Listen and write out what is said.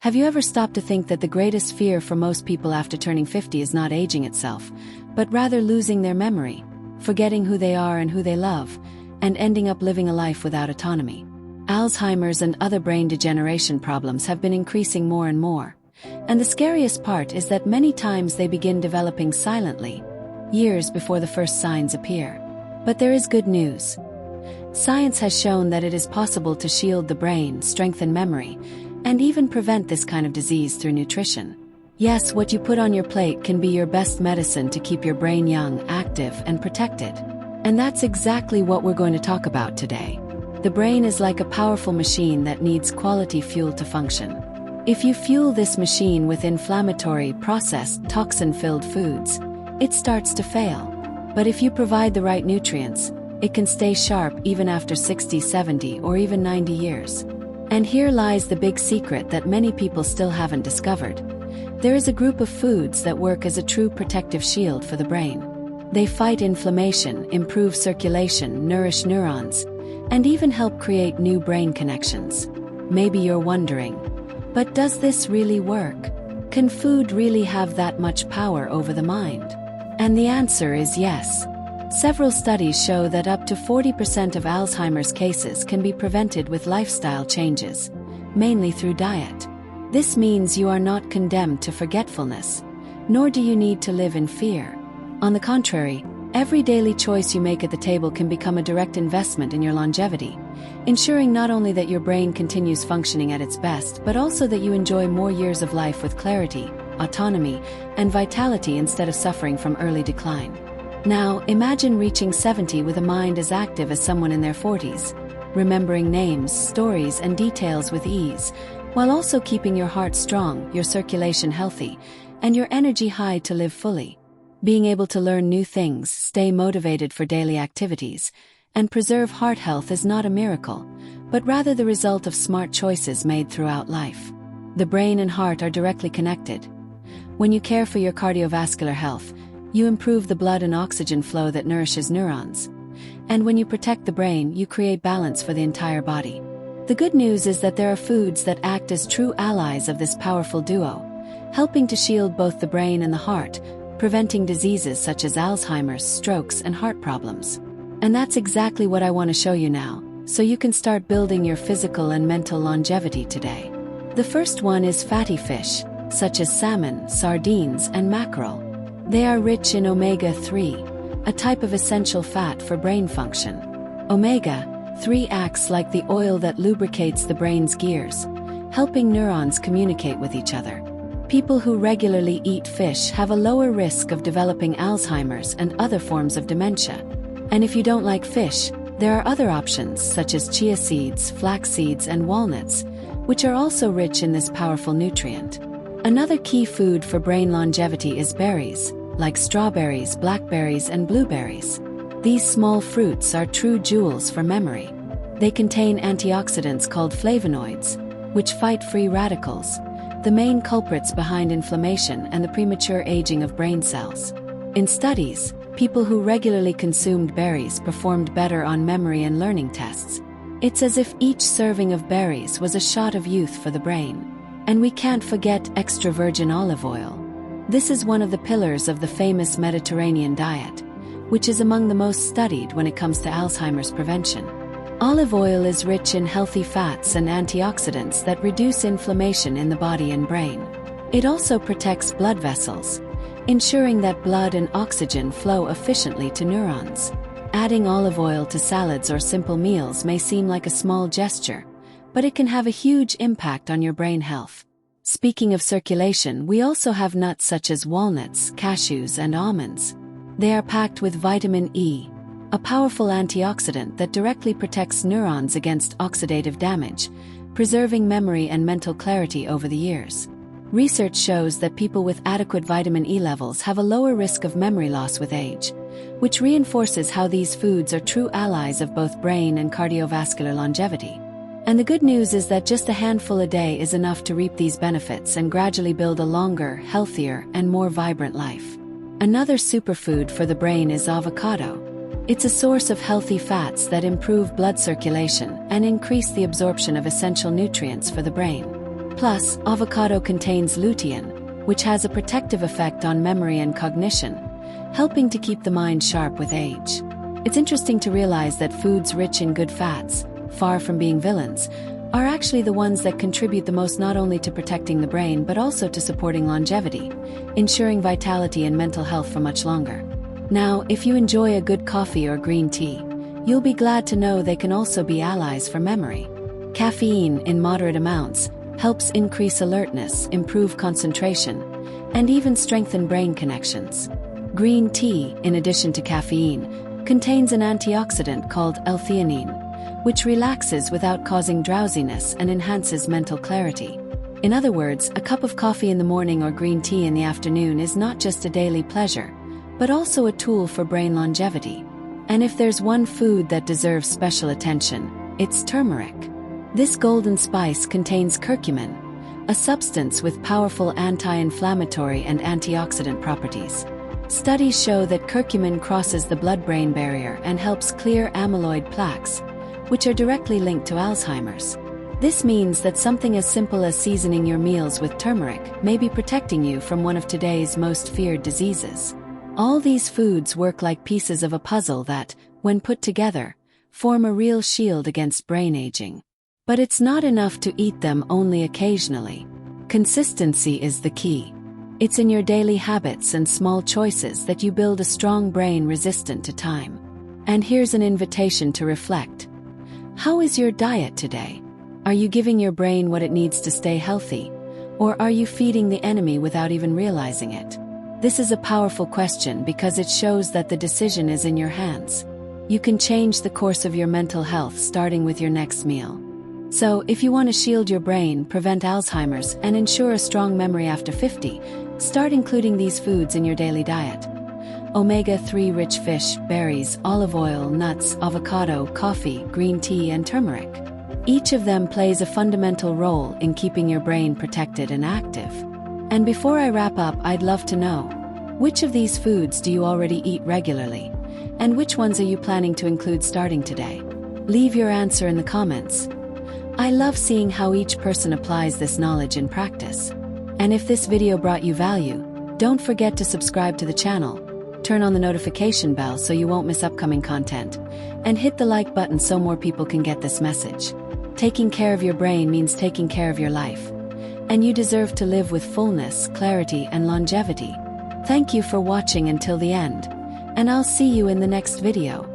Have you ever stopped to think that the greatest fear for most people after turning 50 is not aging itself, but rather losing their memory, forgetting who they are and who they love, and ending up living a life without autonomy? Alzheimer's and other brain degeneration problems have been increasing more and more. And the scariest part is that many times they begin developing silently, years before the first signs appear. But there is good news. Science has shown that it is possible to shield the brain, strengthen memory, and even prevent this kind of disease through nutrition. Yes, what you put on your plate can be your best medicine to keep your brain young, active, and protected. And that's exactly what we're going to talk about today. The brain is like a powerful machine that needs quality fuel to function. If you fuel this machine with inflammatory, processed, toxin-filled foods, it starts to fail. But if you provide the right nutrients, it can stay sharp even after 60, 70, or even 90 years. And here lies the big secret that many people still haven't discovered. There is a group of foods that work as a true protective shield for the brain. They fight inflammation, improve circulation, nourish neurons, and even help create new brain connections. Maybe you're wondering, but does this really work? Can food really have that much power over the mind? And the answer is yes. Several studies show that up to 40% of Alzheimer's cases can be prevented with lifestyle changes, mainly through diet. This means you are not condemned to forgetfulness, nor do you need to live in fear. On the contrary, every daily choice you make at the table can become a direct investment in your longevity, ensuring not only that your brain continues functioning at its best, but also that you enjoy more years of life with clarity, autonomy, and vitality instead of suffering from early decline. Now, imagine reaching 70 with a mind as active as someone in their 40s, remembering names, stories, and details with ease, while also keeping your heart strong, your circulation healthy, and your energy high to live fully. Being able to learn new things, stay motivated for daily activities, and preserve heart health is not a miracle, but rather the result of smart choices made throughout life. The brain and heart are directly connected. When you care for your cardiovascular health, you improve the blood and oxygen flow that nourishes neurons. And when you protect the brain, you create balance for the entire body. The good news is that there are foods that act as true allies of this powerful duo, helping to shield both the brain and the heart, preventing diseases such as Alzheimer's, strokes, and heart problems. And that's exactly what I want to show you now, so you can start building your physical and mental longevity today. The first one is fatty fish, such as salmon, sardines, and mackerel. They are rich in omega-3, a type of essential fat for brain function. Omega-3 acts like the oil that lubricates the brain's gears, helping neurons communicate with each other. People who regularly eat fish have a lower risk of developing Alzheimer's and other forms of dementia. And if you don't like fish, there are other options such as chia seeds, flax seeds, and walnuts, which are also rich in this powerful nutrient. Another key food for brain longevity is berries, like strawberries, blackberries, and blueberries. These small fruits are true jewels for memory. They contain antioxidants called flavonoids, which fight free radicals, the main culprits behind inflammation and the premature aging of brain cells. In studies, people who regularly consumed berries performed better on memory and learning tests. It's as if each serving of berries was a shot of youth for the brain. And we can't forget extra virgin olive oil. This is one of the pillars of the famous Mediterranean diet, which is among the most studied when it comes to Alzheimer's prevention. Olive oil is rich in healthy fats and antioxidants that reduce inflammation in the body and brain. It also protects blood vessels, ensuring that blood and oxygen flow efficiently to neurons. Adding olive oil to salads or simple meals may seem like a small gesture, but it can have a huge impact on your brain health. Speaking of circulation, we also have nuts such as walnuts, cashews, and almonds. They are packed with vitamin E, a powerful antioxidant that directly protects neurons against oxidative damage, preserving memory and mental clarity over the years. Research shows that people with adequate vitamin E levels have a lower risk of memory loss with age, which reinforces how these foods are true allies of both brain and cardiovascular longevity. And the good news is that just a handful a day is enough to reap these benefits and gradually build a longer, healthier, and more vibrant life. Another superfood for the brain is avocado. It's a source of healthy fats that improve blood circulation and increase the absorption of essential nutrients for the brain. Plus, avocado contains lutein, which has a protective effect on memory and cognition, helping to keep the mind sharp with age. It's interesting to realize that foods rich in good fats, far from being villains, are actually the ones that contribute the most not only to protecting the brain but also to supporting longevity, ensuring vitality and mental health for much longer. Now, if you enjoy a good coffee or green tea, you'll be glad to know they can also be allies for memory. Caffeine, in moderate amounts, helps increase alertness, improve concentration, and even strengthen brain connections. Green tea, in addition to caffeine, contains an antioxidant called L-theanine, which relaxes without causing drowsiness and enhances mental clarity. In other words, a cup of coffee in the morning or green tea in the afternoon is not just a daily pleasure, but also a tool for brain longevity. And if there's one food that deserves special attention, it's turmeric. This golden spice contains curcumin, a substance with powerful anti-inflammatory and antioxidant properties. Studies show that curcumin crosses the blood-brain barrier and helps clear amyloid plaques, which are directly linked to Alzheimer's. This means that something as simple as seasoning your meals with turmeric may be protecting you from one of today's most feared diseases. All these foods work like pieces of a puzzle that, when put together, form a real shield against brain aging. But it's not enough to eat them only occasionally. Consistency is the key. It's in your daily habits and small choices that you build a strong brain resistant to time. And here's an invitation to reflect. How is your diet today? Are you giving your brain what it needs to stay healthy? Or are you feeding the enemy without even realizing it? This is a powerful question because it shows that the decision is in your hands. You can change the course of your mental health starting with your next meal. So, if you want to shield your brain, prevent Alzheimer's, and ensure a strong memory after 50, start including these foods in your daily diet. Omega-3 rich fish, berries, olive oil, nuts, avocado, coffee, green tea, and turmeric. Each of them plays a fundamental role in keeping your brain protected and active. And before I wrap up, I'd love to know, which of these foods do you already eat regularly? And which ones are you planning to include starting today? Leave your answer in the comments. I love seeing how each person applies this knowledge in practice. And if this video brought you value, don't forget to subscribe to the channel, turn on the notification bell so you won't miss upcoming content, and hit the like button so more people can get this message. Taking care of your brain means taking care of your life. And you deserve to live with fullness, clarity, and longevity. Thank you for watching until the end, and I'll see you in the next video.